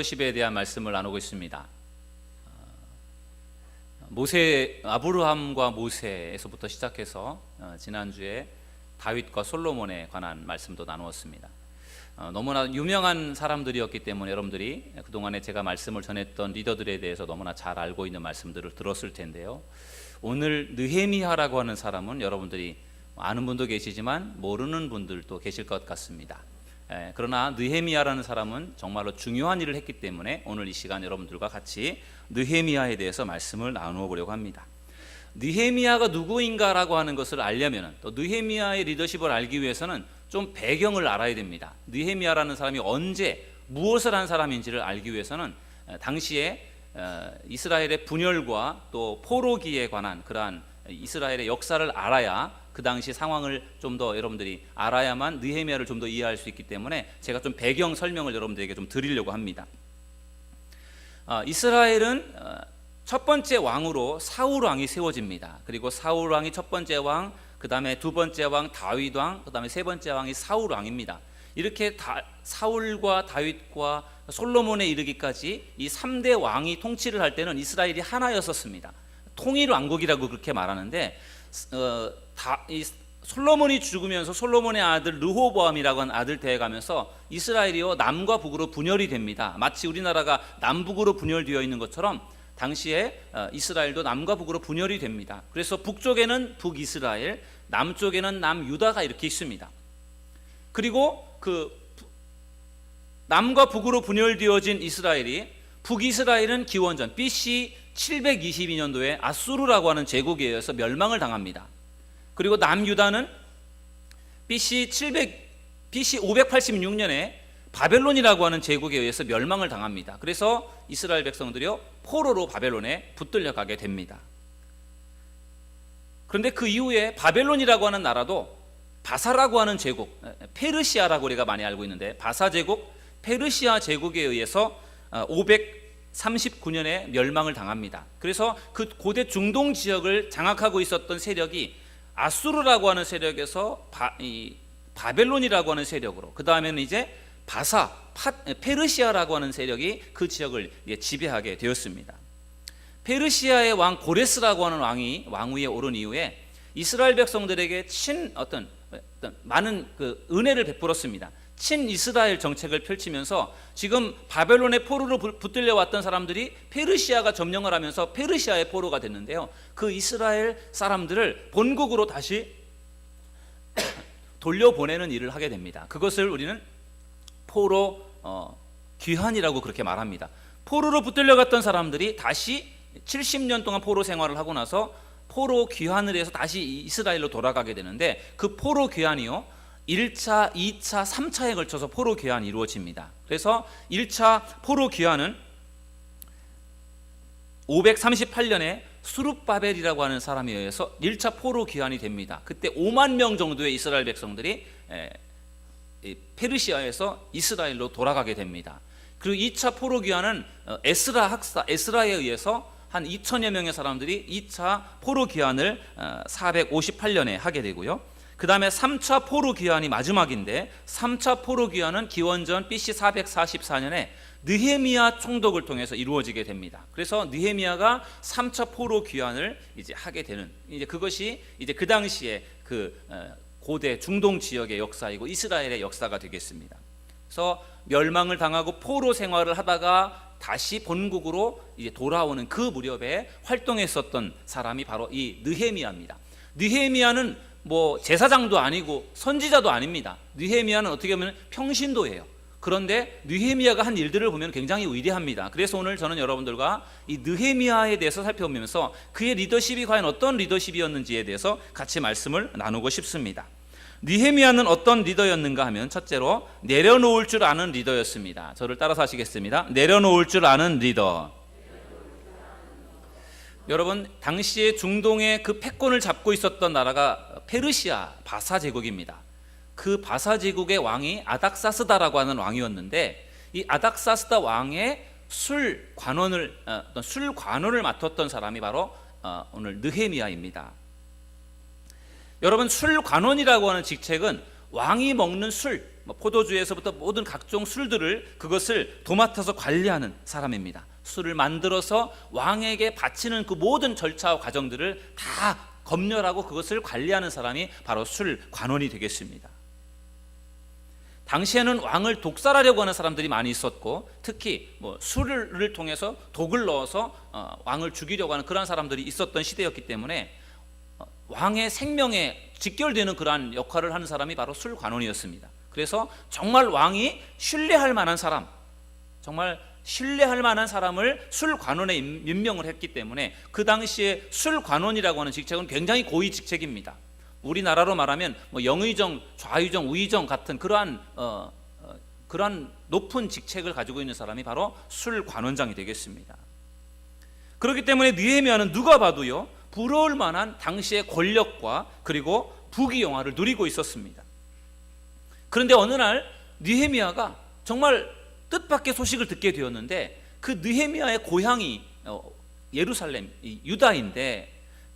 리더십에 대한 말씀을 나누고 있습니다. 아브라함과 모세에서부터 시작해서 지난주에 다윗과 솔로몬에 관한 말씀도 나누었습니다. 너무나 유명한 사람들이었기 때문에 여러분들이 그동안에 제가 말씀을 전했던 리더들에 대해서 너무나 잘 알고 있는 말씀들을 들었을 텐데요. 오늘 느헤미야라고 하는 사람은 여러분들이 아는 분도 계시지만 모르는 분들도 계실 것 같습니다. 그러나 느헤미야라는 사람은 정말로 중요한 일을 했기 때문에 오늘 이 시간 여러분들과 같이 느헤미야에 대해서 말씀을 나누어 보려고 합니다. 느헤미야가 누구인가라고 하는 것을 알려면, 또 느헤미야의 리더십을 알기 위해서는 좀 배경을 알아야 됩니다. 느헤미야라는 사람이 언제 무엇을 한 사람인지를 알기 위해서는 당시에 이스라엘의 분열과 또 포로기에 관한 그러한 이스라엘의 역사를 알아야, 그 당시 상황을 좀 더 여러분들이 알아야만 느헤미야를 좀 더 이해할 수 있기 때문에 제가 좀 배경 설명을 여러분들에게 좀 드리려고 합니다. 이스라엘은 첫 번째 왕으로 사울 왕이 세워집니다. 그리고 사울 왕이 첫 번째 왕, 그 다음에 두 번째 왕 다윗 왕, 그 다음에 세 번째 왕이 사울 왕입니다. 이렇게 사울과 다윗과 솔로몬에 이르기까지 이 3대 왕이 통치를 할 때는 이스라엘이 하나였었습니다. 통일왕국이라고 그렇게 말하는데, 이 솔로몬이 죽으면서 솔로몬의 아들 르호보암이라고 하는 아들 대해가면서 이스라엘이요 남과 북으로 분열이 됩니다. 마치 우리나라가 남북으로 분열되어 있는 것처럼 당시에 이스라엘도 남과 북으로 분열이 됩니다. 그래서 북쪽에는 북이스라엘, 남쪽에는 남유다가 이렇게 있습니다. 그리고 그 남과 북으로 분열되어진 이스라엘이, 북이스라엘은 기원전 BC 722년도에 아수르라고 하는 제국에 의해서 멸망을 당합니다. 그리고 남유다는 BC 586년에 바벨론이라고 하는 제국에 의해서 멸망을 당합니다. 그래서 이스라엘 백성들이요 포로로 바벨론에 붙들려 가게 됩니다. 그런데 그 이후에 바벨론이라고 하는 나라도 바사라고 하는 제국, 페르시아라고 우리가 많이 알고 있는데, 바사 제국, 페르시아 제국에 의해서 539년에 멸망을 당합니다. 그래서 그 고대 중동 지역을 장악하고 있었던 세력이 아수르라고 하는 세력에서 바벨론이라고 하는 세력으로, 그 다음에는 이제 페르시아라고 하는 세력이 그 지역을 지배하게 되었습니다. 페르시아의 왕 고레스라고 하는 왕이 왕위에 오른 이후에 이스라엘 백성들에게 어떤 많은 그 은혜를 베풀었습니다. 친이스라엘 정책을 펼치면서 지금 바벨론의 포로로 붙들려 왔던 사람들이 페르시아가 점령을 하면서 페르시아의 포로가 됐는데요. 그 이스라엘 사람들을 본국으로 다시 돌려보내는 일을 하게 됩니다. 그것을 우리는 포로 귀환이라고 그렇게 말합니다. 포로로 붙들려 갔던 사람들이 다시 70년 동안 포로 생활을 하고 나서 포로 귀환을 해서 다시 이스라엘로 돌아가게 되는데, 그 포로 귀환이요 1차, 2차, 3차에 걸쳐서 포로 귀환이 이루어집니다. 그래서 1차 포로 귀환은 538년에 수룹바벨이라고 하는 사람에 의해서 1차 포로 귀환이 됩니다. 그때 5만 명 정도의 이스라엘 백성들이 페르시아에서 이스라엘로 돌아가게 됩니다. 그리고 2차 포로 귀환은 에스라에 의해서 한 2천여 명의 사람들이 2차 포로 귀환을 458년에 하게 되고요. 그 다음에 3차 포로 귀환이 마지막인데, 3차 포로 귀환은 기원전 BC 444년에 느헤미야 총독을 통해서 이루어지게 됩니다. 그래서 느헤미야가 3차 포로 귀환을 이제 하게 되는, 이제 그것이 이제 그 당시에 그 고대 중동 지역의 역사이고 이스라엘의 역사가 되겠습니다. 그래서 멸망을 당하고 포로 생활을 하다가 다시 본국으로 이제 돌아오는 그 무렵에 활동했었던 사람이 바로 이 느헤미야입니다. 느헤미야는 뭐 제사장도 아니고 선지자도 아닙니다. 느헤미야는 어떻게 보면 평신도예요. 그런데 느헤미야가 한 일들을 보면 굉장히 위대합니다. 그래서 오늘 저는 여러분들과 이 느헤미야에 대해서 살펴보면서 그의 리더십이 과연 어떤 리더십이었는지에 대해서 같이 말씀을 나누고 싶습니다. 느헤미야는 어떤 리더였는가 하면, 첫째로 내려놓을 줄 아는 리더였습니다. 저를 따라서 하시겠습니다. 내려놓을 줄 아는 리더. 여러분, 당시에 중동의 그 패권을 잡고 있었던 나라가 페르시아 바사 제국입니다. 그 바사 제국의 왕이 아닥사스다라고 하는 왕이었는데, 이 아닥사스다 왕의 술 관원을 맡았던 사람이 바로 오늘 느헤미야입니다. 여러분, 술 관원이라고 하는 직책은 왕이 먹는 술, 포도주에서부터 모든 각종 술들을 그것을 도맡아서 관리하는 사람입니다. 술을 만들어서 왕에게 바치는 그 모든 절차와 과정들을 다 검열하고 그것을 관리하는 사람이 바로 술 관원이 되겠습니다. 당시에는 왕을 독살하려고 하는 사람들이 많이 있었고, 특히 술을 통해서 독을 넣어서 왕을 죽이려고 하는 그러한 사람들이 있었던 시대였기 때문에 왕의 생명에 직결되는 그러한 역할을 하는 사람이 바로 술 관원이었습니다. 그래서 정말 왕이 신뢰할 만한 사람, 정말 신뢰할 만한 사람을 술 관원에 임명을 했기 때문에 그 당시에 술 관원이라고 하는 직책은 굉장히 고위 직책입니다. 우리나라로 말하면 영의정, 좌의정, 우의정 같은 그러한 높은 직책을 가지고 있는 사람이 바로 술 관원장이 되겠습니다. 그렇기 때문에 느헤미야는 누가 봐도요, 부러울 만한 당시의 권력과 그리고 부귀영화를 누리고 있었습니다. 그런데 어느 날 느헤미야가 정말 뜻밖의 소식을 듣게 되었는데, 그 느헤미야의 고향이 예루살렘, 유다인데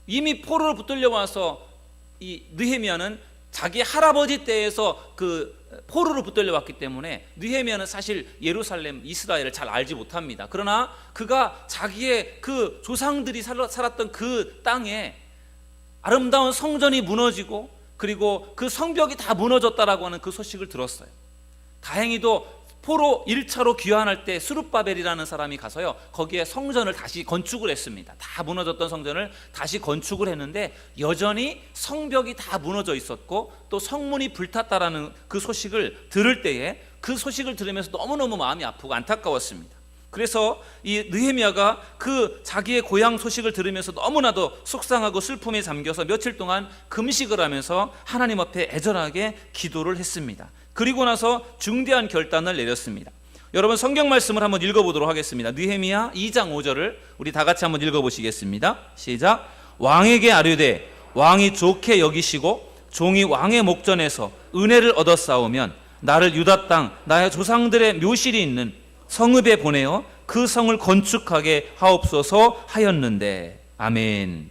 이미 포로로 붙들려 와서 이 느헤미야는 자기 할아버지 때에서 그 포로로 붙들려 왔기 때문에 느헤미야는 사실 예루살렘, 이스라엘을 잘 알지 못합니다. 그러나 그가 자기의 그 조상들이 살았던 그 땅에 아름다운 성전이 무너지고 그리고 그 성벽이 다 무너졌다라고 하는 그 소식을 들었어요. 다행히도 포로 1차로 귀환할 때 스룹바벨이라는 사람이 가서요, 거기에 성전을 다시 건축을 했습니다. 다 무너졌던 성전을 다시 건축을 했는데 여전히 성벽이 다 무너져 있었고 또 성문이 불탔다라는 그 소식을 들을 때에 그 소식을 들으면서 너무너무 마음이 아프고 안타까웠습니다. 그래서 이 느헤미야가 그 자기의 고향 소식을 들으면서 너무나도 속상하고 슬픔에 잠겨서 며칠 동안 금식을 하면서 하나님 앞에 애절하게 기도를 했습니다. 그리고 나서 중대한 결단을 내렸습니다. 여러분, 성경 말씀을 한번 읽어보도록 하겠습니다. 느헤미야 2장 5절을 우리 다 같이 한번 읽어보시겠습니다. 시작. 왕에게 아뢰되 왕이 좋게 여기시고 종이 왕의 목전에서 은혜를 얻었사오면 나를 유다 땅 나의 조상들의 묘실이 있는 성읍에 보내어 그 성을 건축하게 하옵소서 하였는데. 아멘.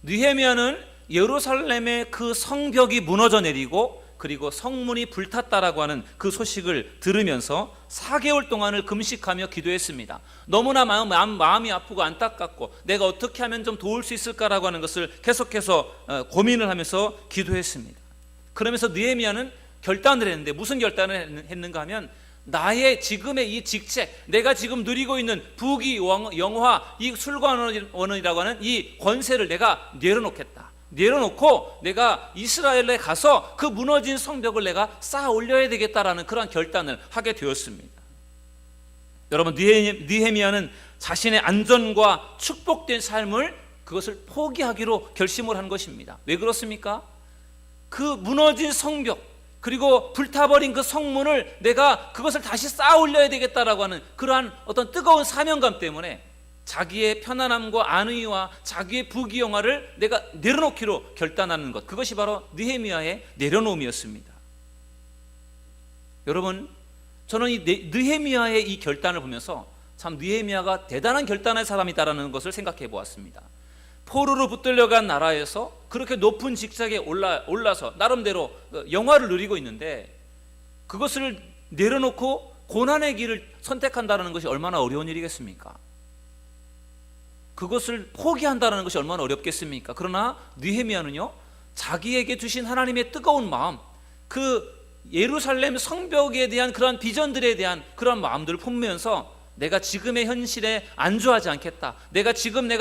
느헤미야는 예루살렘의 그 성벽이 무너져 내리고 그리고 성문이 불탔다라고 하는 그 소식을 들으면서 4개월 동안을 금식하며 기도했습니다. 너무나 마음이 아프고 안타깝고 내가 어떻게 하면 좀 도울 수 있을까라고 하는 것을 계속해서 고민을 하면서 기도했습니다. 그러면서 느헤미야는 결단을 했는데, 무슨 결단을 했는가 하면 나의 지금의 이 직책, 내가 지금 누리고 있는 부귀 영화, 이 술관원이라고 하는 이 권세를 내가 내려놓고 내가 이스라엘에 가서 그 무너진 성벽을 내가 쌓아 올려야 되겠다라는 그런 결단을 하게 되었습니다. 여러분, 느헤미야는 자신의 안전과 축복된 삶을 그것을 포기하기로 결심을 한 것입니다. 왜 그렇습니까? 그 무너진 성벽 그리고 불타버린 그 성문을 내가 그것을 다시 쌓아 올려야 되겠다라고 하는 그러한 어떤 뜨거운 사명감 때문에 자기의 편안함과 안위와 자기의 부귀영화를 내가 내려놓기로 결단하는 것, 그것이 바로 느헤미야의 내려놓음이었습니다. 여러분, 저는 이 느헤미야의 이 결단을 보면서 참 느헤미야가 대단한 결단의 사람이다라는 것을 생각해 보았습니다. 포로로 붙들려간 나라에서 그렇게 높은 직책에 올라서 나름대로 영화를 누리고 있는데 그것을 내려놓고 고난의 길을 선택한다는 것이 얼마나 어려운 일이겠습니까? 그것을 포기한다는 것이 얼마나 어렵겠습니까? 그러나 느헤미야는요, 자기에게 주신 하나님의 뜨거운 마음, 그 예루살렘 성벽에 대한 그러한 비전들에 대한 그러한 마음들을 품으면서 내가 지금의 현실에 안주하지 않겠다, 내가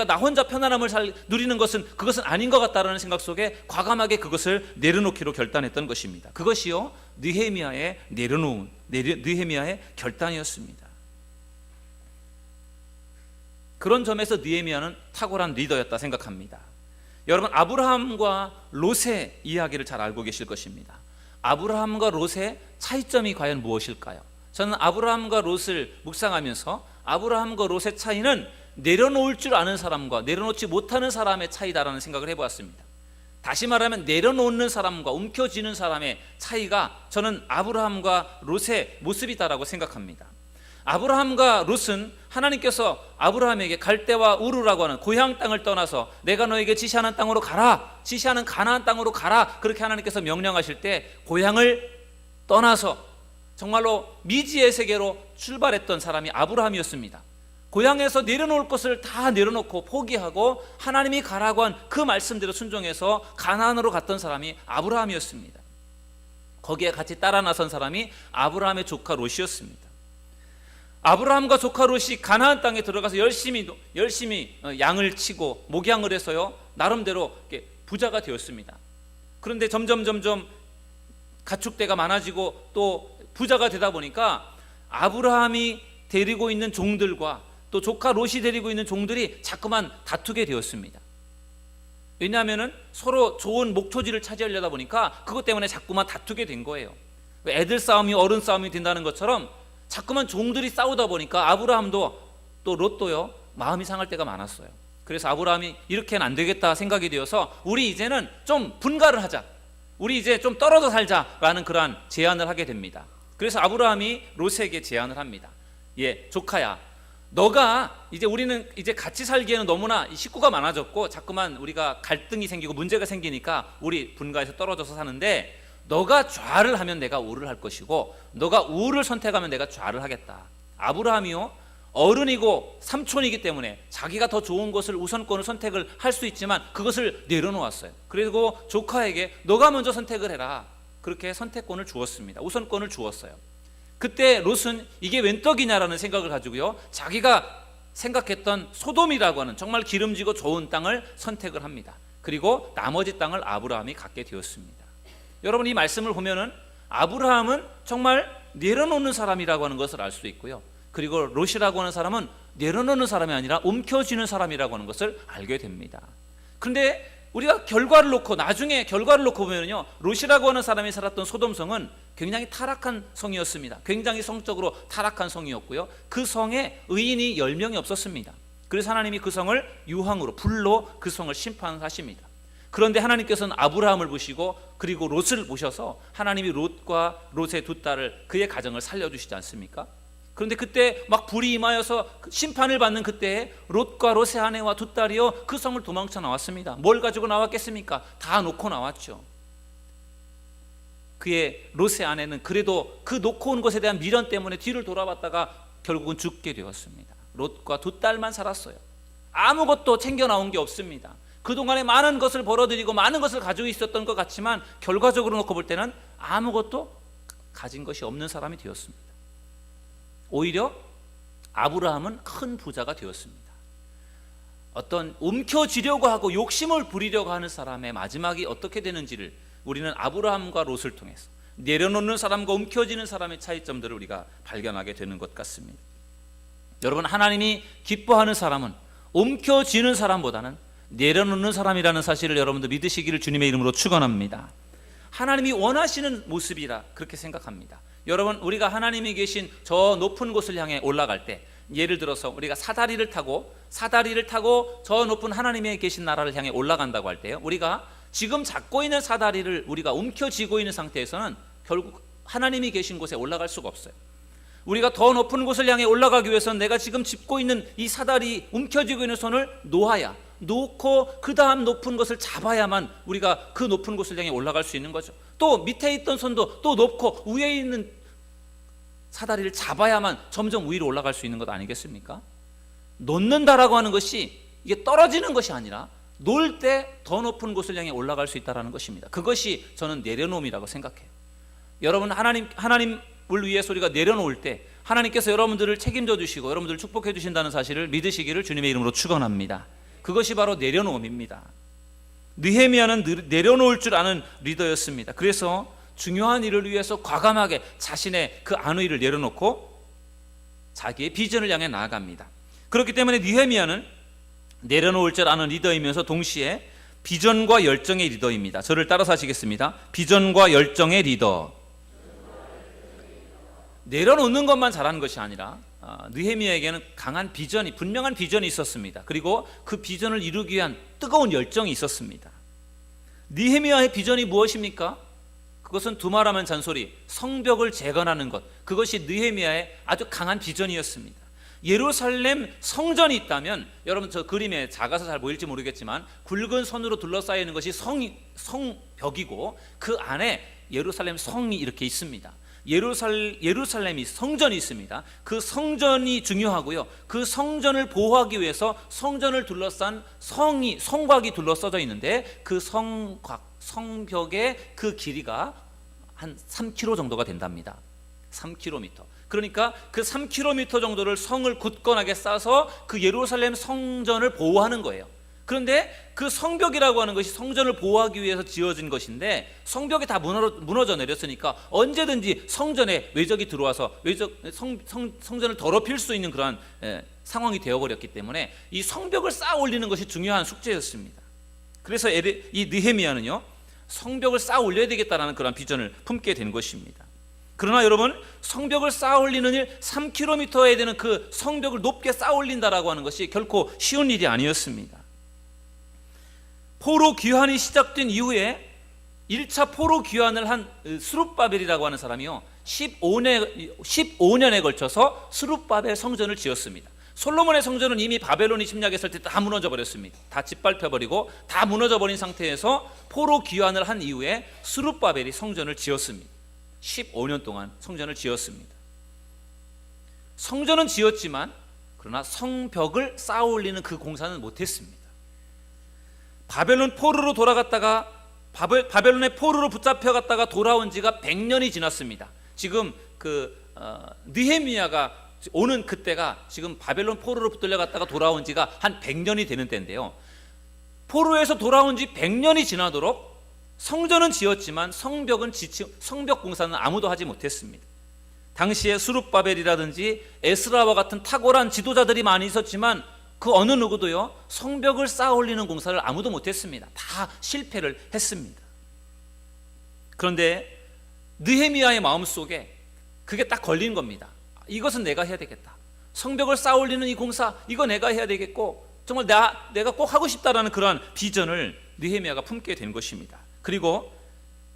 나 혼자 편안함을 누리는 것은 그것은 아닌 것 같다라는 생각 속에 과감하게 그것을 내려놓기로 결단했던 것입니다. 그것이요, 느헤미야의 느헤미야의 결단이었습니다. 그런 점에서 느헤미야는 탁월한 리더였다 생각합니다. 여러분, 아브라함과 롯의 이야기를 잘 알고 계실 것입니다. 아브라함과 롯의 차이점이 과연 무엇일까요? 저는 아브라함과 롯을 묵상하면서 아브라함과 롯의 차이는 내려놓을 줄 아는 사람과 내려놓지 못하는 사람의 차이다라는 생각을 해보았습니다. 다시 말하면 내려놓는 사람과 움켜쥐는 사람의 차이가 저는 아브라함과 롯의 모습이다라고 생각합니다. 아브라함과 롯은 하나님께서 아브라함에게 갈대와 우르라고 하는 고향 땅을 떠나서 내가 너에게 지시하는 땅으로 가라, 지시하는 가나안 땅으로 가라, 그렇게 하나님께서 명령하실 때 고향을 떠나서 정말로 미지의 세계로 출발했던 사람이 아브라함이었습니다. 고향에서 내려놓을 것을 다 내려놓고 포기하고 하나님이 가라고 한 그 말씀대로 순종해서 가나안으로 갔던 사람이 아브라함이었습니다. 거기에 같이 따라 나선 사람이 아브라함의 조카 롯이었습니다. 아브라함과 조카 롯이 가나안 땅에 들어가서 열심히 양을 치고 목양을 해서요 나름대로 부자가 되었습니다. 그런데 점점 가축대가 많아지고 또 부자가 되다 보니까 아브라함이 데리고 있는 종들과 또 조카 롯이 데리고 있는 종들이 자꾸만 다투게 되었습니다. 왜냐하면 서로 좋은 목초지를 차지하려다 보니까 그것 때문에 자꾸만 다투게 된 거예요. 애들 싸움이 어른 싸움이 된다는 것처럼 자꾸만 종들이 싸우다 보니까 아브라함도 또 롯도요 마음이 상할 때가 많았어요. 그래서 아브라함이 이렇게는 안 되겠다 생각이 되어서 우리 이제는 좀 분가를 하자, 우리 이제 좀 떨어져 살자라는 그러한 제안을 하게 됩니다. 그래서 아브라함이 롯에게 제안을 합니다. 조카야, 너가 우리는 이제 같이 살기에는 너무나 식구가 많아졌고 자꾸만 우리가 갈등이 생기고 문제가 생기니까 우리 분가해서 떨어져서 사는데, 너가 좌를 하면 내가 우를 할 것이고 너가 우를 선택하면 내가 좌를 하겠다. 아브라함이요 어른이고 삼촌이기 때문에 자기가 더 좋은 것을 우선권을 선택을 할 수 있지만 그것을 내려놓았어요. 그리고 조카에게 너가 먼저 선택을 해라, 그렇게 선택권을 주었습니다. 우선권을 주었어요. 그때 롯은 이게 웬 떡이냐라는 생각을 가지고요 자기가 생각했던 소돔이라고 하는 정말 기름지고 좋은 땅을 선택을 합니다. 그리고 나머지 땅을 아브라함이 갖게 되었습니다. 여러분, 이 말씀을 보면은 아브라함은 정말 내려놓는 사람이라고 하는 것을 알 수 있고요, 그리고 롯이라고 하는 사람은 내려놓는 사람이 아니라 움켜쥐는 사람이라고 하는 것을 알게 됩니다. 그런데 우리가 나중에 결과를 놓고 보면요 롯이라고 하는 사람이 살았던 소돔성은 굉장히 타락한 성이었습니다. 굉장히 성적으로 타락한 성이었고요, 그 성에 의인이 10명이 없었습니다. 그래서 하나님이 그 성을 유황으로 불로 그 성을 심판하십니다. 그런데 하나님께서는 아브라함을 보시고 그리고 롯을 보셔서 하나님이 롯과 롯의 두 딸을, 그의 가정을 살려주시지 않습니까? 그런데 그때 막 불이 임하여서 심판을 받는 그때에 롯과 롯의 아내와 두 딸이요 그 성을 도망쳐 나왔습니다. 뭘 가지고 나왔겠습니까? 다 놓고 나왔죠. 그의 롯의 아내는 그래도 그 놓고 온 것에 대한 미련 때문에 뒤를 돌아봤다가 결국은 죽게 되었습니다. 롯과 두 딸만 살았어요. 아무것도 챙겨 나온 게 없습니다. 그동안에 많은 것을 벌어들이고 많은 것을 가지고 있었던 것 같지만 결과적으로 놓고 볼 때는 아무것도 가진 것이 없는 사람이 되었습니다. 오히려 아브라함은 큰 부자가 되었습니다. 어떤 움켜쥐려고 하고 욕심을 부리려고 하는 사람의 마지막이 어떻게 되는지를 우리는 아브라함과 롯을 통해서 내려놓는 사람과 움켜쥐는 사람의 차이점들을 우리가 발견하게 되는 것 같습니다. 여러분, 하나님이 기뻐하는 사람은 움켜쥐는 사람보다는 내려놓는 사람이라는 사실을 여러분들 믿으시기를 주님의 이름으로 축원합니다. 하나님이 원하시는 모습이라 그렇게 생각합니다. 여러분, 우리가 하나님이 계신 저 높은 곳을 향해 올라갈 때, 예를 들어서 우리가 사다리를 타고 저 높은 하나님이 계신 나라를 향해 올라간다고 할 때요, 우리가 지금 잡고 있는 사다리를 우리가 움켜쥐고 있는 상태에서는 결국 하나님이 계신 곳에 올라갈 수가 없어요. 우리가 더 높은 곳을 향해 올라가기 위해서는 내가 지금 짚고 있는 이 사다리, 움켜쥐고 있는 손을 놓고 그 다음 높은 것을 잡아야만 우리가 그 높은 곳을 향해 올라갈 수 있는 거죠. 또 밑에 있던 손도 또 놓고 위에 있는 사다리를 잡아야만 점점 위로 올라갈 수 있는 것 아니겠습니까? 놓는다라고 하는 것이 이게 떨어지는 것이 아니라 놓을 때 더 높은 곳을 향해 올라갈 수 있다는 것입니다. 그것이 저는 내려놓음이라고 생각해요. 여러분, 하나님을 위해서 우리가 내려놓을 때 하나님께서 여러분들을 책임져 주시고 여러분들을 축복해 주신다는 사실을 믿으시기를 주님의 이름으로 축원합니다. 그것이 바로 내려놓음입니다. 느헤미야는 내려놓을 줄 아는 리더였습니다. 그래서 중요한 일을 위해서 과감하게 자신의 그 안위를 내려놓고 자기의 비전을 향해 나아갑니다. 그렇기 때문에 느헤미야는 내려놓을 줄 아는 리더이면서 동시에 비전과 열정의 리더입니다. 저를 따라서 하시겠습니다. 비전과 열정의 리더. 내려놓는 것만 잘하는 것이 아니라 느헤미야에게는 강한 비전이, 분명한 비전이 있었습니다. 그리고 그 비전을 이루기 위한 뜨거운 열정이 있었습니다. 느헤미야의 비전이 무엇입니까? 그것은 두말하면 잔소리, 성벽을 재건하는 것, 그것이 느헤미야의 아주 강한 비전이었습니다. 예루살렘 성전이 있다면, 여러분 저 그림에 작아서 잘 보일지 모르겠지만 굵은 선으로 둘러싸여 있는 것이 성벽이고 그 안에 예루살렘 성이 이렇게 있습니다. 예루살렘이 성전이 있습니다. 그 성전이 중요하고요. 그 성전을 보호하기 위해서 성전을 둘러싼 성곽이 둘러싸져 있는데 그 성벽의 그 길이가 한 3km 정도가 된답니다. 3km. 그러니까 그 3km 정도를 성을 굳건하게 쌓아서 그 예루살렘 성전을 보호하는 거예요. 그런데 그 성벽이라고 하는 것이 성전을 보호하기 위해서 지어진 것인데 성벽이 다 무너져 내렸으니까 언제든지 성전에 외적이 들어와서 성전을 더럽힐 수 있는 그러한 상황이 되어버렸기 때문에 이 성벽을 쌓아 올리는 것이 중요한 숙제였습니다. 그래서 이 느헤미야는요, 성벽을 쌓아 올려야 되겠다라는 그런 비전을 품게 된 것입니다. 그러나 여러분, 성벽을 쌓아 올리는 일, 3km에 되는 그 성벽을 높게 쌓아 올린다라고 하는 것이 결코 쉬운 일이 아니었습니다. 포로 귀환이 시작된 이후에 1차 포로 귀환을 한 스룹바벨이라고 하는 사람이요, 15년에 걸쳐서 스룹바벨 성전을 지었습니다. 솔로몬의 성전은 이미 바벨론이 침략했을 때 다 무너져 버렸습니다. 다 짓밟혀버리고 다 무너져 버린 상태에서 포로 귀환을 한 이후에 스룹바벨이 성전을 지었습니다. 15년 동안 성전을 지었습니다. 성전은 지었지만 그러나 성벽을 쌓아 올리는 그 공사는 못했습니다. 바벨론 포로로 돌아갔다가 바벨론의 포로로 붙잡혀갔다가 돌아온 지가 100년이 지났습니다. 지금 느헤미야가 오는 그때가 지금 바벨론 포로로 붙들려갔다가 돌아온 지가 한 100년이 되는 때인데요, 포로에서 돌아온 지 100년이 지나도록 성전은 지었지만 성벽 공사는 아무도 하지 못했습니다. 당시에 스룹바벨이라든지 에스라와 같은 탁월한 지도자들이 많이 있었지만 그 어느 누구도요, 성벽을 쌓아 올리는 공사를 아무도 못했습니다. 다 실패를 했습니다. 그런데 느헤미야의 마음속에 그게 딱 걸린 겁니다. 이것은 내가 해야 되겠다. 성벽을 쌓아 올리는 이 공사, 이거 내가 해야 되겠고 정말 내가 꼭 하고 싶다라는 그러한 비전을 느헤미야가 품게 된 것입니다. 그리고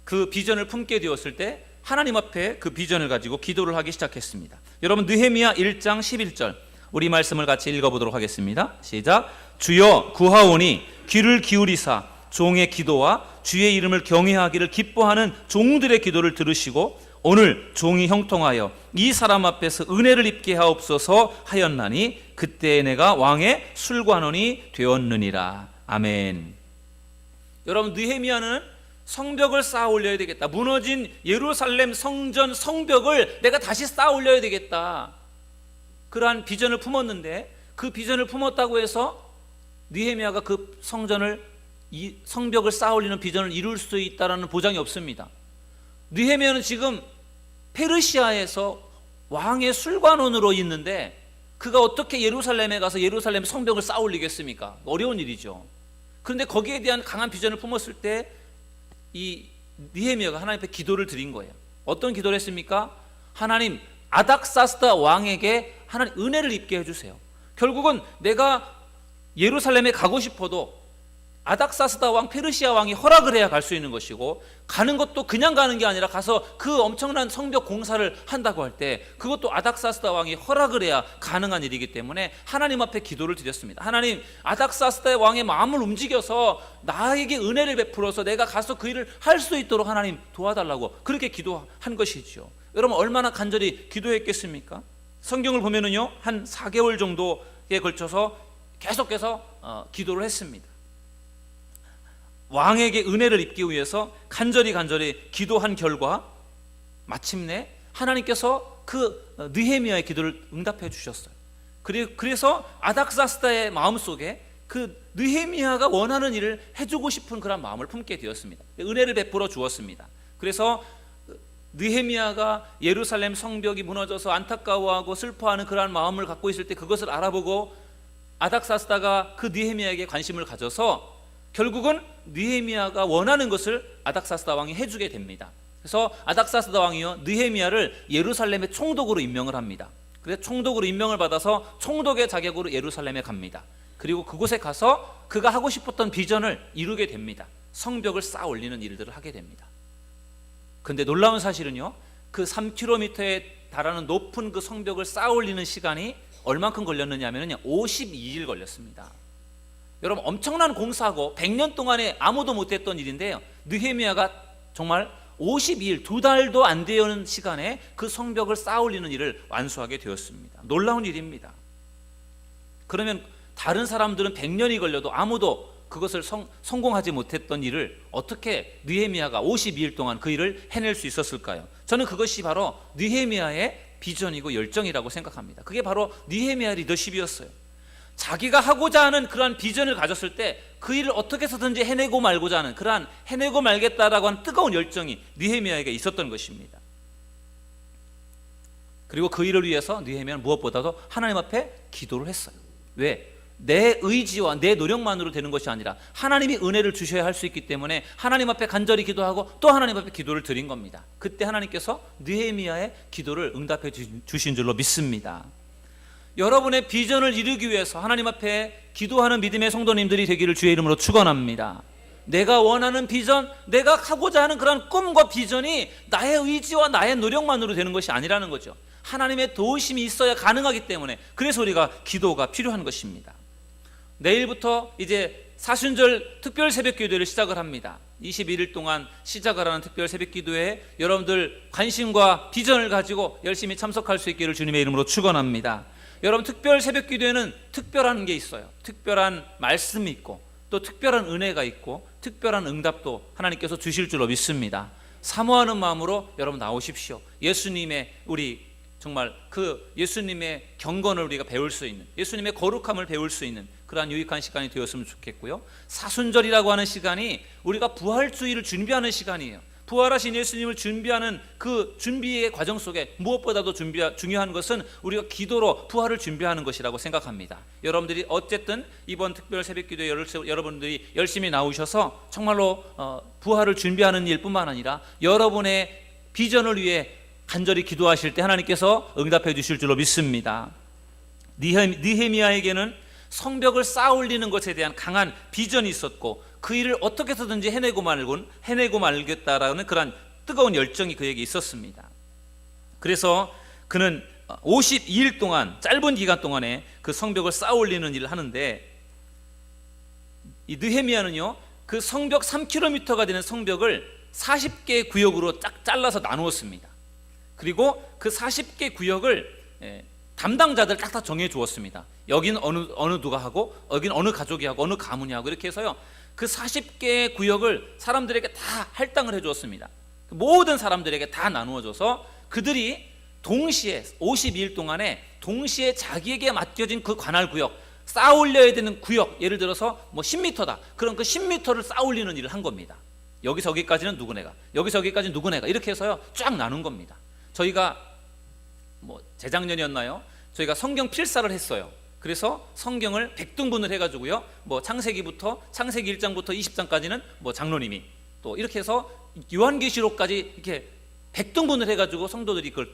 그 비전을 품게 되었을 때 하나님 앞에 그 비전을 가지고 기도를 하기 시작했습니다. 여러분, 느헤미야 1장 11절 우리 말씀을 같이 읽어보도록 하겠습니다. 시작. 주여 구하오니 귀를 기울이사 종의 기도와 주의 이름을 경외하기를 기뻐하는 종들의 기도를 들으시고 오늘 종이 형통하여 이 사람 앞에서 은혜를 입게 하옵소서 하였나니 그때 내가 왕의 술관원이 되었느니라. 아멘. 여러분, 느헤미야는 성벽을 쌓아 올려야 되겠다. 무너진 예루살렘 성전 성벽을 내가 다시 쌓아 올려야 되겠다. 그러한 비전을 품었는데 그 비전을 품었다고 해서 느헤미야가 그 성벽을 쌓아 올리는 비전을 이룰 수 있다는 보장이 없습니다. 느헤미야는 지금 페르시아에서 왕의 술관원으로 있는데 그가 어떻게 예루살렘에 가서 예루살렘 성벽을 쌓아 올리겠습니까? 어려운 일이죠. 그런데 거기에 대한 강한 비전을 품었을 때 이 느헤미야가 하나님 앞에 기도를 드린 거예요. 어떤 기도를 했습니까? 하나님, 아닥사스다 왕에게 하나님 은혜를 입게 해주세요. 결국은 내가 예루살렘에 가고 싶어도 아닥사스다 왕, 페르시아 왕이 허락을 해야 갈 수 있는 것이고, 가는 것도 그냥 가는 게 아니라 가서 그 엄청난 성벽 공사를 한다고 할 때 그것도 아닥사스다 왕이 허락을 해야 가능한 일이기 때문에 하나님 앞에 기도를 드렸습니다. 하나님, 아닥사스다 왕의 마음을 움직여서 나에게 은혜를 베풀어서 내가 가서 그 일을 할 수 있도록 하나님 도와달라고 그렇게 기도한 것이죠. 여러분, 얼마나 간절히 기도했겠습니까? 성경을 보면은요, 한 4개월 정도에 걸쳐서 계속해서 기도를 했습니다. 왕에게 은혜를 입기 위해서 간절히 기도한 결과 마침내 하나님께서 그 느헤미야의 기도를 응답해 주셨어요. 그래서 아닥사스다의 마음속에 그 느헤미야가 원하는 일을 해주고 싶은 그런 마음을 품게 되었습니다. 은혜를 베풀어 주었습니다. 그래서 느헤미야가 예루살렘 성벽이 무너져서 안타까워하고 슬퍼하는 그러한 마음을 갖고 있을 때 그것을 알아보고 아닥사스다가 그 느헤미야에게 관심을 가져서 결국은 느헤미야가 원하는 것을 아닥사스다 왕이 해주게 됩니다. 그래서 아닥사스다 왕이요, 느헤미야를 예루살렘의 총독으로 임명을 합니다. 그래서 총독으로 임명을 받아서 총독의 자격으로 예루살렘에 갑니다. 그리고 그곳에 가서 그가 하고 싶었던 비전을 이루게 됩니다. 성벽을 쌓아 올리는 일들을 하게 됩니다. 그런데 놀라운 사실은요, 그 3km에 달하는 높은 그 성벽을 쌓아 올리는 시간이 얼만큼 걸렸느냐 하면요, 52일 걸렸습니다. 여러분, 엄청난 공사고 100년 동안에 아무도 못했던 일인데요, 느헤미야가 정말 52일, 2달도 안 되는 시간에 그 성벽을 쌓아올리는 일을 완수하게 되었습니다. 놀라운 일입니다. 그러면 다른 사람들은 100년이 걸려도 아무도 그것을 성공하지 못했던 일을 어떻게 느헤미야가 52일 동안 그 일을 해낼 수 있었을까요? 저는 그것이 바로 느헤미야의 비전이고 열정이라고 생각합니다. 그게 바로 느헤미야 리더십이었어요. 자기가 하고자 하는 그러한 비전을 가졌을 때 그 일을 어떻게 해서든지 해내고 말고자 하는 그러한 해내고 말겠다라고 하는 뜨거운 열정이 느헤미야에게 있었던 것입니다. 그리고 그 일을 위해서 느헤미야는 무엇보다도 하나님 앞에 기도를 했어요. 왜? 내 의지와 내 노력만으로 되는 것이 아니라 하나님이 은혜를 주셔야 할 수 있기 때문에 하나님 앞에 간절히 기도하고 또 하나님 앞에 기도를 드린 겁니다. 그때 하나님께서 느헤미야의 기도를 응답해 주신 줄로 믿습니다. 여러분의 비전을 이루기 위해서 하나님 앞에 기도하는 믿음의 성도님들이 되기를 주의 이름으로 축원합니다. 내가 원하는 비전, 내가 하고자 하는 그런 꿈과 비전이 나의 의지와 나의 노력만으로 되는 것이 아니라는 거죠. 하나님의 도우심이 있어야 가능하기 때문에 그래서 우리가 기도가 필요한 것입니다. 내일부터 이제 사순절 특별 새벽 기도를 시작을 합니다. 21일 동안 시작을 하는 특별 새벽 기도에 여러분들 관심과 비전을 가지고 열심히 참석할 수 있기를 주님의 이름으로 축원합니다. 여러분, 특별 새벽 기도에는 특별한 게 있어요. 특별한 말씀이 있고 또 특별한 은혜가 있고 특별한 응답도 하나님께서 주실 줄로 믿습니다. 사모하는 마음으로 여러분 나오십시오. 예수님의 우리 정말 그 예수님의 경건을 우리가 배울 수 있는, 예수님의 거룩함을 배울 수 있는 그러한 유익한 시간이 되었으면 좋겠고요. 사순절이라고 하는 시간이 우리가 부활주의를 준비하는 시간이에요. 부활하신 예수님을 준비하는 그 준비의 과정 속에 무엇보다도 중요한 것은 우리가 기도로 부활을 준비하는 것이라고 생각합니다. 여러분들이 어쨌든 이번 특별 새벽기도에 여러분들이 열심히 나오셔서 정말로 부활을 준비하는 일뿐만 아니라 여러분의 비전을 위해 간절히 기도하실 때 하나님께서 응답해 주실 줄로 믿습니다. 느헤미야에게는 성벽을 쌓아올리는 것에 대한 강한 비전이 있었고 그 일을 어떻게 해서든지 해내고 말겠다라는 그런 뜨거운 열정이 그에게 있었습니다. 그래서 그는 52일 동안, 짧은 기간 동안에 그 성벽을 쌓아올리는 일을 하는데, 이 느헤미야는요 그 성벽 3km가 되는 성벽을 40개의 구역으로 쫙 잘라서 나누었습니다. 그리고 그 40개 구역을 담당자들 딱 다 정해 주었습니다. 여긴 어느 누가 하고, 여긴 어느 가족이 하고, 어느 가문이 하고, 이렇게 해서요 그 40개의 구역을 사람들에게 다 할당을 해 주었습니다. 모든 사람들에게 다 나누어줘서 그들이 동시에 52일 동안에 동시에 자기에게 맡겨진 그 관할 구역, 쌓아올려야 되는 구역, 예를 들어서 뭐 10m다 그럼 그 10m를 쌓아올리는 일을 한 겁니다. 여기서 여기까지는 누구네가, 여기서 여기까지는 누구네가, 이렇게 해서요 쫙 나눈 겁니다. 저희가 뭐 재작년이었나요? 저희가 성경 필사를 했어요. 그래서 성경을 100등분을 해가지고요 뭐 창세기 1장부터 20장까지는 뭐 장로님이, 또 이렇게 해서 요한계시록까지 이렇게 100등분을 해가지고 성도들이 그걸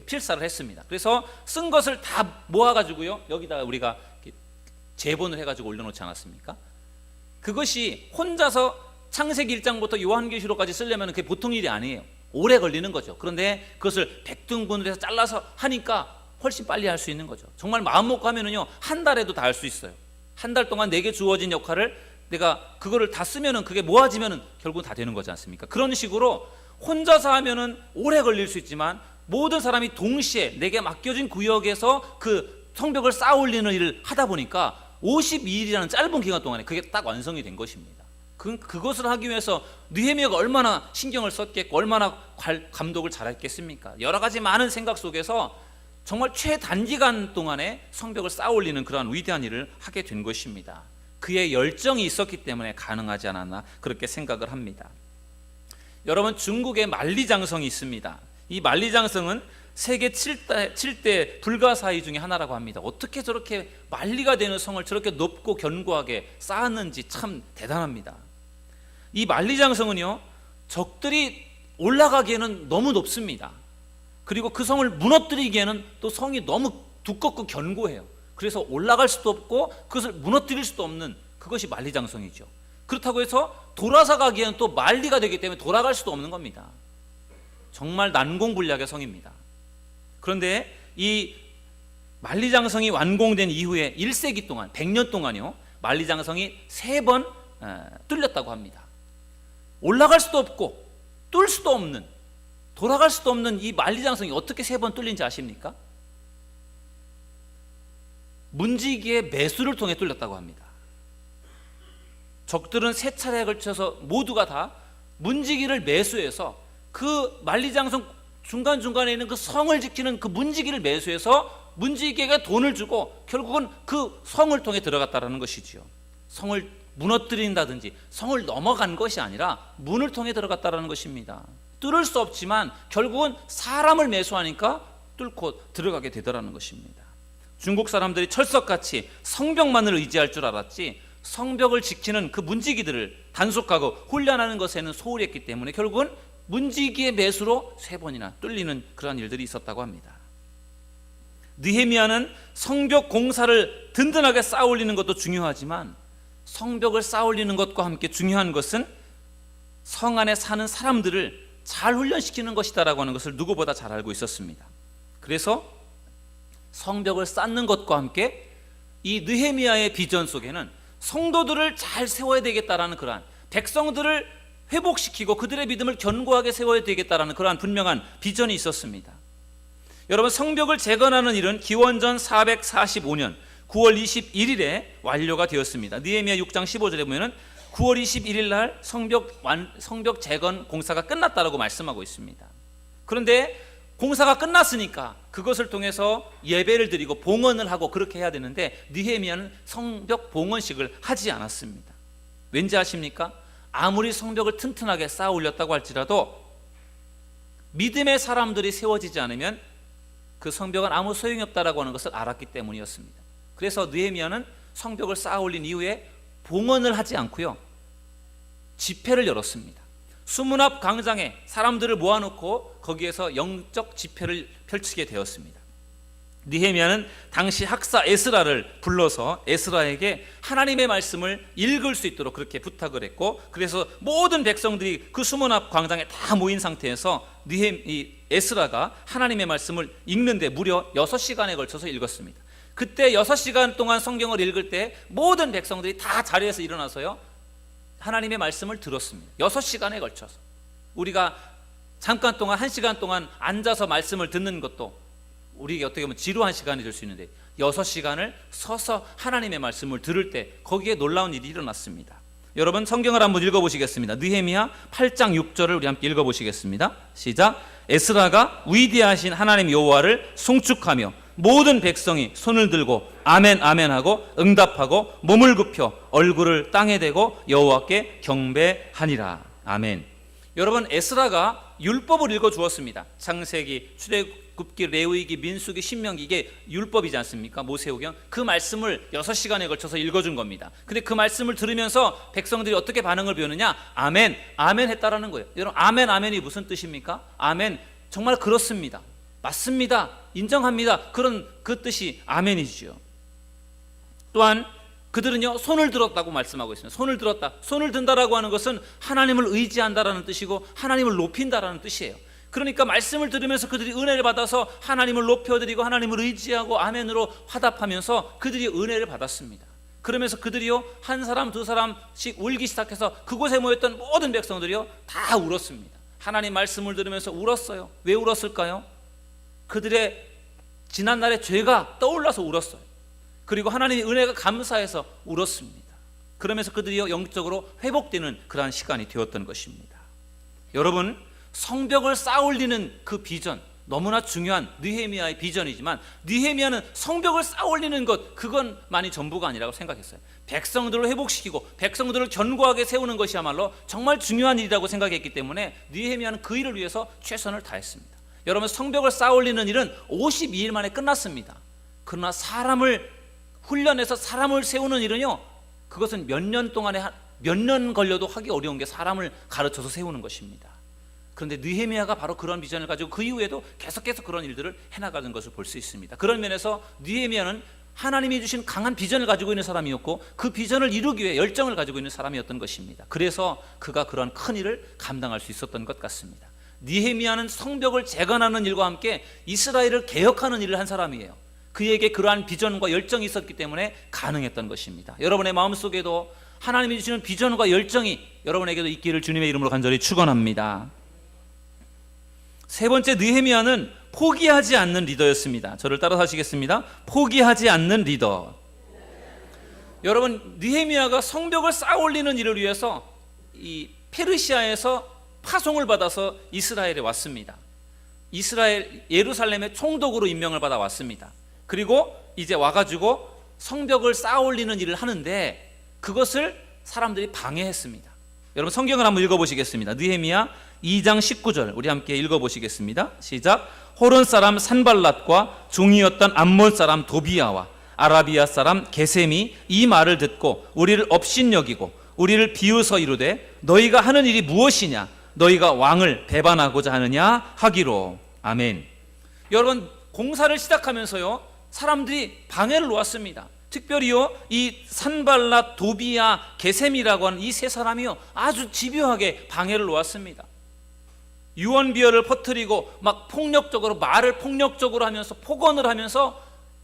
필사를 했습니다. 그래서 쓴 것을 다 모아가지고요 여기다 우리가 제본을 해가지고 올려놓지 않았습니까? 그것이 혼자서 창세기 1장부터 요한계시록까지 쓰려면 그게 보통 일이 아니에요. 오래 걸리는 거죠. 그런데 그것을 100등분을 해서 잘라서 하니까 훨씬 빨리 할 수 있는 거죠. 정말 마음 먹고 하면은요 한 달에도 다 할 수 있어요. 한 달 동안 내게 주어진 역할을 내가 그거를 다 쓰면은 그게 모아지면은 결국은 다 되는 거지 않습니까? 그런 식으로 혼자서 하면은 오래 걸릴 수 있지만 모든 사람이 동시에 내게 맡겨진 구역에서 그 성벽을 쌓아올리는 일을 하다 보니까 52일이라는 짧은 기간 동안에 그게 딱 완성이 된 것입니다. 그것을 하기 위해서 느헤미야가 얼마나 신경을 썼겠고 얼마나 감독을 잘했겠습니까? 여러 가지 많은 생각 속에서 정말 최단기간 동안에 성벽을 쌓아올리는 그러한 위대한 일을 하게 된 것입니다. 그의 열정이 있었기 때문에 가능하지 않았나 그렇게 생각을 합니다. 여러분, 중국에 만리장성이 있습니다. 이 만리장성은 세계 7대 불가사의 중에 하나라고 합니다. 어떻게 저렇게 만리가 되는 성을 저렇게 높고 견고하게 쌓았는지 참 대단합니다. 이 만리장성은요 적들이 올라가기에는 너무 높습니다. 그리고 그 성을 무너뜨리기에는 또 성이 너무 두껍고 견고해요. 그래서 올라갈 수도 없고 그것을 무너뜨릴 수도 없는 그것이 만리장성이죠. 그렇다고 해서 돌아서 가기에는 또 만리가 되기 때문에 돌아갈 수도 없는 겁니다. 정말 난공불락의 성입니다. 그런데 이 만리장성이 완공된 이후에 1세기 동안 100년 동안요 만리장성이 3번 뚫렸다고 합니다. 올라갈 수도 없고 뚫을 수도 없는, 돌아갈 수도 없는 이 만리장성이 어떻게 3번 뚫린지 아십니까? 문지기의 매수를 통해 뚫렸다고 합니다. 적들은 3차례에 걸쳐서 모두가 다 문지기를 매수해서 그 만리장성 중간중간에 있는 그 성을 지키는 그 문지기를 매수해서 문지기에게 돈을 주고 결국은 그 성을 통해 들어갔다라는 것이지요. 성을 무너뜨린다든지 성을 넘어간 것이 아니라 문을 통해 들어갔다라는 것입니다. 뚫을 수 없지만 결국은 사람을 매수하니까 뚫고 들어가게 되더라는 것입니다. 중국 사람들이 철석같이 성벽만을 의지할 줄 알았지 성벽을 지키는 그 문지기들을 단속하고 훈련하는 것에는 소홀히 했기 때문에 결국은 문지기의 매수로 3번이나 뚫리는 그러한 일들이 있었다고 합니다. 느헤미야는 성벽 공사를 든든하게 쌓아올리는 것도 중요하지만 성벽을 쌓아올리는 것과 함께 중요한 것은 성 안에 사는 사람들을 잘 훈련시키는 것이다라고 하는 것을 누구보다 잘 알고 있었습니다. 그래서 성벽을 쌓는 것과 함께 이 느헤미야의 비전 속에는 성도들을 잘 세워야 되겠다라는 그러한, 백성들을 회복시키고 그들의 믿음을 견고하게 세워야 되겠다라는 그러한 분명한 비전이 있었습니다. 여러분, 성벽을 재건하는 일은 기원전 445년 9월 21일에 완료가 되었습니다. 느헤미야 6장 15절에 보면은 9월 21일 날 성벽 재건 공사가 끝났다라고 말씀하고 있습니다. 그런데 공사가 끝났으니까 그것을 통해서 예배를 드리고 봉헌을 하고 그렇게 해야 되는데 느헤미야는 성벽 봉헌식을 하지 않았습니다. 왠지 아십니까? 아무리 성벽을 튼튼하게 쌓아 올렸다고 할지라도 믿음의 사람들이 세워지지 않으면 그 성벽은 아무 소용이 없다라고 하는 것을 알았기 때문이었습니다. 그래서 느헤미야는 성벽을 쌓아 올린 이후에 봉헌을 하지 않고요, 집회를 열었습니다. 수문 앞 광장에 사람들을 모아놓고 거기에서 영적 집회를 펼치게 되었습니다. 느헤미야는 당시 학사 에스라를 불러서 에스라에게 하나님의 말씀을 읽을 수 있도록 그렇게 부탁을 했고, 그래서 모든 백성들이 그 수문 앞 광장에 다 모인 상태에서 에스라가 하나님의 말씀을 읽는데 무려 6시간에 걸쳐서 읽었습니다. 그때 6시간 동안 성경을 읽을 때 모든 백성들이 다 자리에서 일어나서요 하나님의 말씀을 들었습니다. 6시간에 걸쳐서. 우리가 잠깐 동안 1시간 동안 앉아서 말씀을 듣는 것도 우리에게 어떻게 보면 지루한 시간이 될 수 있는데 6시간을 서서 하나님의 말씀을 들을 때 거기에 놀라운 일이 일어났습니다. 여러분, 성경을 한번 읽어보시겠습니다. 느헤미야 8장 6절을 우리 함께 읽어보시겠습니다. 시작. 에스라가 위대하신 하나님 여호와를 송축하며 모든 백성이 손을 들고 아멘 아멘 하고 응답하고 몸을 굽혀 얼굴을 땅에 대고 여호와께 경배하니라. 아멘. 여러분, 에스라가 율법을 읽어주었습니다. 창세기, 출애굽기, 레위기, 민수기, 신명기, 이게 율법이지 않습니까? 모세오경. 그 말씀을 6시간에 걸쳐서 읽어준 겁니다. 근데 그 말씀을 들으면서 백성들이 어떻게 반응을 보였느냐? 아멘, 아멘 했다라는 거예요. 여러분, 아멘, 아멘이 무슨 뜻입니까? 아멘, 정말 그렇습니다, 맞습니다, 인정합니다, 그런 그 뜻이 아멘이지요. 또한 그들은요 손을 들었다고 말씀하고 있습니다. 손을 들었다, 손을 든다라고 하는 것은 하나님을 의지한다라는 뜻이고 하나님을 높인다라는 뜻이에요. 그러니까 말씀을 들으면서 그들이 은혜를 받아서 하나님을 높여드리고 하나님을 의지하고 아멘으로 화답하면서 그들이 은혜를 받았습니다. 그러면서 그들이요 한 사람 두 사람씩 울기 시작해서 그곳에 모였던 모든 백성들이요 다 울었습니다. 하나님 말씀을 들으면서 울었어요. 왜 울었을까요? 그들의 지난날의 죄가 떠올라서 울었어요. 그리고 하나님의 은혜가 감사해서 울었습니다. 그러면서 그들이 영적으로 회복되는 그러한 시간이 되었던 것입니다. 여러분, 성벽을 쌓아올리는 그 비전, 너무나 중요한 느헤미야의 비전이지만 느헤미야는 성벽을 쌓아올리는 것, 그것만이 전부가 아니라고 생각했어요. 백성들을 회복시키고 백성들을 견고하게 세우는 것이야말로 정말 중요한 일이라고 생각했기 때문에 느헤미야는 그 일을 위해서 최선을 다했습니다. 여러분, 성벽을 쌓아올리는 일은 52일 만에 끝났습니다. 그러나 사람을 훈련해서 사람을 세우는 일은요, 그것은 몇 년 동안에 몇 년 걸려도 하기 어려운 게 사람을 가르쳐서 세우는 것입니다. 그런데 느헤미야가 바로 그런 비전을 가지고 그 이후에도 계속해서 그런 일들을 해나가는 것을 볼 수 있습니다. 그런 면에서 느헤미야는 하나님이 주신 강한 비전을 가지고 있는 사람이었고 그 비전을 이루기 위해 열정을 가지고 있는 사람이었던 것입니다. 그래서 그가 그런 큰 일을 감당할 수 있었던 것 같습니다. 느헤미야는 성벽을 재건하는 일과 함께 이스라엘을 개혁하는 일을 한 사람이에요. 그에게 그러한 비전과 열정이 있었기 때문에 가능했던 것입니다. 여러분의 마음속에도 하나님이 주시는 비전과 열정이 여러분에게도 있기를 주님의 이름으로 간절히 축원합니다. 세 번째, 느헤미야는 포기하지 않는 리더였습니다. 저를 따라서 하시겠습니다. 포기하지 않는 리더. 여러분, 느헤미야가 성벽을 쌓아 올리는 일을 위해서 이 페르시아에서 파송을 받아서 이스라엘에 왔습니다. 이스라엘 예루살렘의 총독으로 임명을 받아 왔습니다. 그리고 이제 와가지고 성벽을 쌓아 올리는 일을 하는데 그것을 사람들이 방해했습니다. 여러분, 성경을 한번 읽어보시겠습니다. 느헤미야 2장 19절 우리 함께 읽어보시겠습니다. 시작. 호론 사람 산발랏과 종이었던 암몬 사람 도비야와 아라비아 사람 게셈이 이 말을 듣고 우리를 업신여기고 우리를 비웃어 이르되 너희가 하는 일이 무엇이냐, 너희가 왕을 배반하고자 하느냐 하기로. 아멘. 여러분, 공사를 시작하면서요 사람들이 방해를 놓았습니다. 특별히요 이 산발랏, 도비야, 게셈이라고 하는 이 세 사람이요 아주 집요하게 방해를 놓았습니다. 유언비어를 퍼뜨리고 막 폭력적으로 말을 폭력적으로 하면서 폭언을 하면서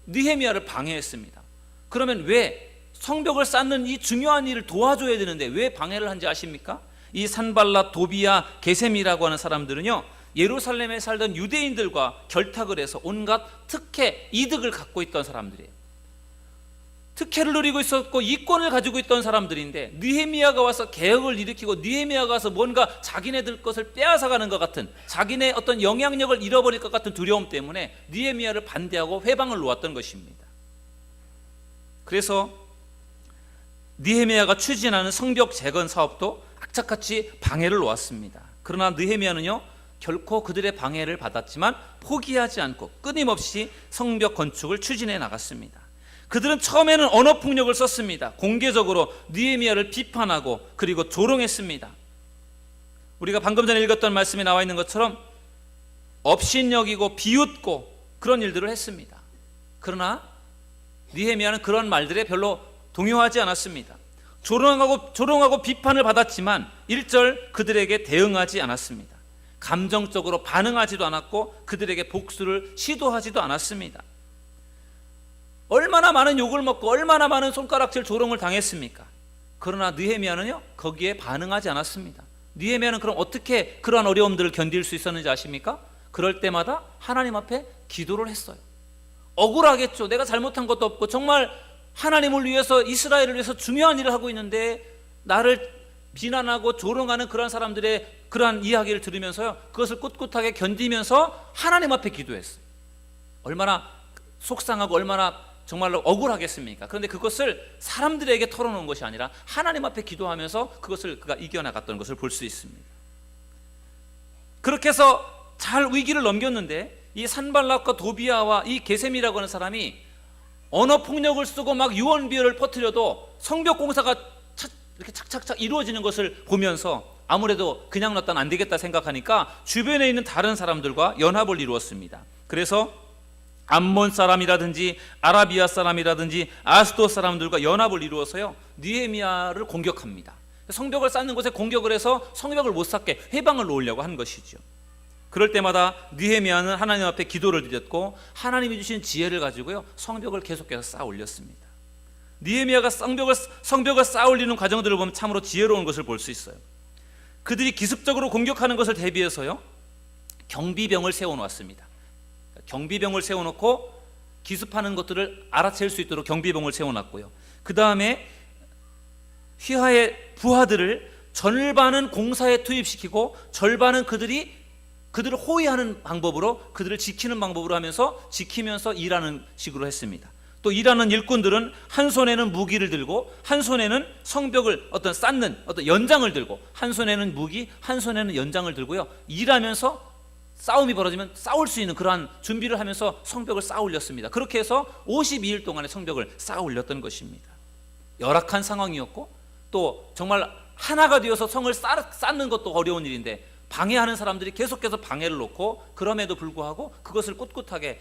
느헤미야를 방해했습니다. 그러면 왜 성벽을 쌓는 이 중요한 일을 도와줘야 되는데 왜 방해를 한지 아십니까? 이 산발랏, 도비야, 게셈이라고 하는 사람들은요 예루살렘에 살던 유대인들과 결탁을 해서 온갖 특혜, 이득을 갖고 있던 사람들이에요. 특혜를 누리고 있었고 이권을 가지고 있던 사람들인데 느헤미야가 와서 개혁을 일으키고 느헤미야가 와서 뭔가 자기네들 것을 빼앗아가는 것 같은, 자기네 어떤 영향력을 잃어버릴 것 같은 두려움 때문에 느헤미야를 반대하고 회방을 놓았던 것입니다. 그래서 느헤미야가 추진하는 성벽 재건 사업도 악착같이 방해를 놓았습니다. 그러나 느헤미야는요 결코 그들의 방해를 받았지만 포기하지 않고 끊임없이 성벽 건축을 추진해 나갔습니다. 그들은 처음에는 언어 폭력을 썼습니다. 공개적으로 느헤미야를 비판하고 그리고 조롱했습니다. 우리가 방금 전에 읽었던 말씀에 나와 있는 것처럼 업신여기고 비웃고 그런 일들을 했습니다. 그러나 느헤미야는 그런 말들에 별로 동요하지 않았습니다. 조롱하고 비판을 받았지만 1절 그들에게 대응하지 않았습니다. 감정적으로 반응하지도 않았고 그들에게 복수를 시도하지도 않았습니다. 얼마나 많은 욕을 먹고 얼마나 많은 손가락질 조롱을 당했습니까? 그러나 느헤미야는요 거기에 반응하지 않았습니다. 느헤미야는 그럼 어떻게 그러한 어려움들을 견딜 수 있었는지 아십니까? 그럴 때마다 하나님 앞에 기도를 했어요. 억울하겠죠. 내가 잘못한 것도 없고 정말 하나님을 위해서, 이스라엘을 위해서 중요한 일을 하고 있는데 나를 비난하고 조롱하는 그런 사람들의 그러한 이야기를 들으면서요 그것을 꿋꿋하게 견디면서 하나님 앞에 기도했어요. 얼마나 속상하고 얼마나 정말로 억울하겠습니까? 그런데 그것을 사람들에게 털어놓은 것이 아니라 하나님 앞에 기도하면서 그것을 그가 이겨나갔던 것을 볼 수 있습니다. 그렇게 해서 잘 위기를 넘겼는데 이 산발랏과 도비야와 이 게셈이라고 하는 사람이 언어 폭력을 쓰고 막 유언비어를 퍼뜨려도 성벽 공사가 이렇게 착착착 이루어지는 것을 보면서 아무래도 그냥 놔둬는 안 되겠다 생각하니까 주변에 있는 다른 사람들과 연합을 이루었습니다. 그래서 암몬 사람이라든지 아라비아 사람이라든지 아스돗 사람들과 연합을 이루어서요 느헤미야를 공격합니다. 성벽을 쌓는 곳에 공격을 해서 성벽을 못 쌓게 회방을 놓으려고 한 것이죠. 그럴 때마다 느헤미야는 하나님 앞에 기도를 드렸고 하나님이 주신 지혜를 가지고요 성벽을 계속해서 쌓아 올렸습니다. 느헤미야가 성벽을 쌓아 올리는 과정들을 보면 참으로 지혜로운 것을 볼 수 있어요. 그들이 기습적으로 공격하는 것을 대비해서요 경비병을 세워놓았습니다. 경비병을 세워놓고 기습하는 것들을 알아챌 수 있도록 경비병을 세워놨고요. 그 다음에 휘하의 부하들을 절반은 공사에 투입시키고 절반은 그들을 호위하는 방법으로, 그들을 지키는 방법으로 하면서 지키면서 일하는 식으로 했습니다. 또 일하는 일꾼들은 한 손에는 무기를 들고 한 손에는 성벽을 쌓는 연장을 들고 한 손에는 무기, 한 손에는 연장을 들고요 일하면서 싸움이 벌어지면 싸울 수 있는 그러한 준비를 하면서 성벽을 쌓아 올렸습니다. 그렇게 해서 52일 동안의 성벽을 쌓아 올렸던 것입니다. 열악한 상황이었고 또 정말 하나가 되어서 성을 쌓는 것도 어려운 일인데 방해하는 사람들이 계속해서 방해를 놓고 그럼에도 불구하고 그것을 꿋꿋하게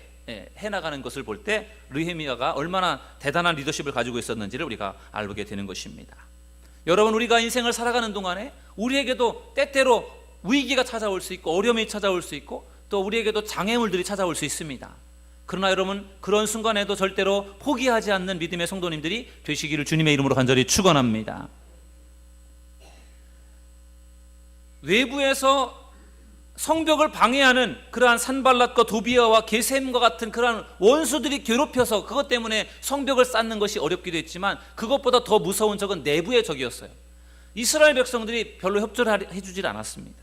해나가는 것을 볼 때 느헤미야가 얼마나 대단한 리더십을 가지고 있었는지를 우리가 알게 되는 것입니다. 여러분, 우리가 인생을 살아가는 동안에 우리에게도 때때로 위기가 찾아올 수 있고 어려움이 찾아올 수 있고 또 우리에게도 장애물들이 찾아올 수 있습니다. 그러나 여러분, 그런 순간에도 절대로 포기하지 않는 믿음의 성도님들이 되시기를 주님의 이름으로 간절히 축원합니다. 외부에서 성벽을 방해하는 그러한 산발랏과 도비아와 게셈과 같은 그러한 원수들이 괴롭혀서 그것 때문에 성벽을 쌓는 것이 어렵기도 했지만, 그것보다 더 무서운 적은 내부의 적이었어요. 이스라엘 백성들이 별로 협조를 해주질 않았습니다.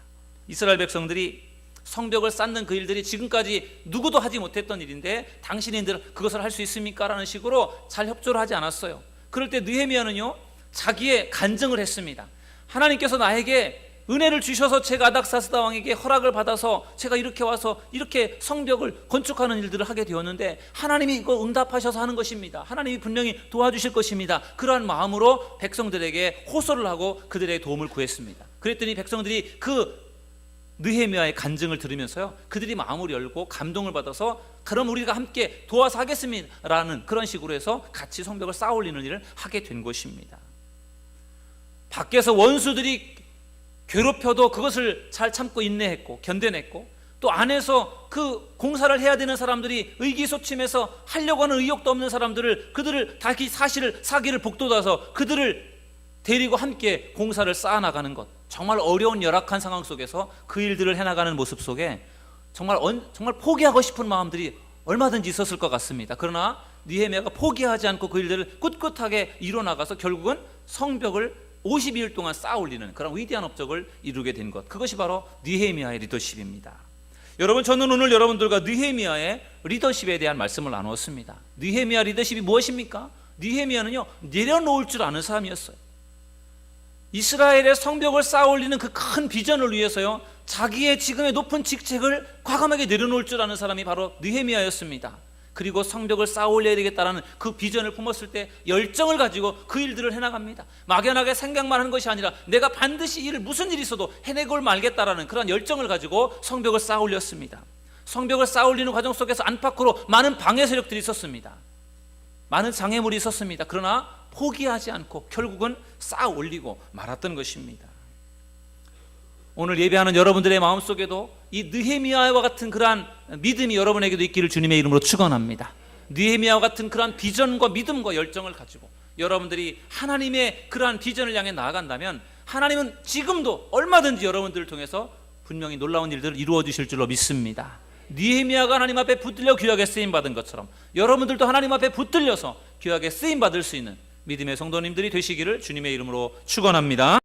이스라엘 백성들이 성벽을 쌓는 그 일들이 지금까지 누구도 하지 못했던 일인데 당신들 그것을 할 수 있습니까? 라는 식으로 잘 협조를 하지 않았어요. 그럴 때 느헤미야는요, 자기의 간증을 했습니다. 하나님께서 나에게 은혜를 주셔서 제가 아닥사스다 왕에게 허락을 받아서 제가 이렇게 와서 이렇게 성벽을 건축하는 일들을 하게 되었는데, 하나님이 이거 응답하셔서 하는 것입니다. 하나님이 분명히 도와주실 것입니다. 그러한 마음으로 백성들에게 호소를 하고 그들의 도움을 구했습니다. 그랬더니 백성들이 그 느헤미야의 간증을 들으면서요, 그들이 마음을 열고 감동을 받아서 그럼 우리가 함께 도와서 하겠습니다라는 그런 식으로 해서 같이 성벽을 쌓아 올리는 일을 하게 된 것입니다. 밖에서 원수들이 괴롭혀도 그것을 잘 참고 인내했고 견뎌냈고, 또 안에서 그 공사를 해야 되는 사람들이 의기소침해서 하려고 하는 의욕도 없는 사람들을, 그들을 다시 사기를 복돋아서 그들을 데리고 함께 공사를 쌓아나가는 것, 정말 어려운 열악한 상황 속에서 그 일들을 해나가는 모습 속에 정말 포기하고 싶은 마음들이 얼마든지 있었을 것 같습니다. 그러나 느헤미야가 포기하지 않고 그 일들을 꿋꿋하게 이뤄나가서 결국은 성벽을 52일 동안 쌓아 올리는 그런 위대한 업적을 이루게 된 것, 그것이 바로 느헤미야의 리더십입니다. 여러분, 저는 오늘 여러분들과 느헤미야의 리더십에 대한 말씀을 나누었습니다. 느헤미야 리더십이 무엇입니까? 느헤미야는요, 내려놓을 줄 아는 사람이었어요. 이스라엘의 성벽을 쌓아 올리는 그 큰 비전을 위해서요, 자기의 지금의 높은 직책을 과감하게 내려놓을 줄 아는 사람이 바로 느헤미야였습니다. 그리고 성벽을 쌓아 올려야 되겠다라는 그 비전을 품었을 때 열정을 가지고 그 일들을 해나갑니다. 막연하게 생각만 하는 것이 아니라 내가 반드시 무슨 일이 있어도 해내고 말겠다라는 그런 열정을 가지고 성벽을 쌓아 올렸습니다. 성벽을 쌓아 올리는 과정 속에서 안팎으로 많은 방해 세력들이 있었습니다. 많은 장애물이 있었습니다. 그러나 포기하지 않고 결국은 쌓아 올리고 말았던 것입니다. 오늘 예배하는 여러분들의 마음속에도 이 느헤미야와 같은 그러한 믿음이 여러분에게도 있기를 주님의 이름으로 축원합니다. 느헤미야와 같은 그러한 비전과 믿음과 열정을 가지고 여러분들이 하나님의 그러한 비전을 향해 나아간다면, 하나님은 지금도 얼마든지 여러분들을 통해서 분명히 놀라운 일들을 이루어 주실 줄로 믿습니다. 느헤미야가 하나님 앞에 붙들려 귀하게 쓰임 받은 것처럼 여러분들도 하나님 앞에 붙들려서 귀하게 쓰임 받을 수 있는 믿음의 성도님들이 되시기를 주님의 이름으로 축원합니다.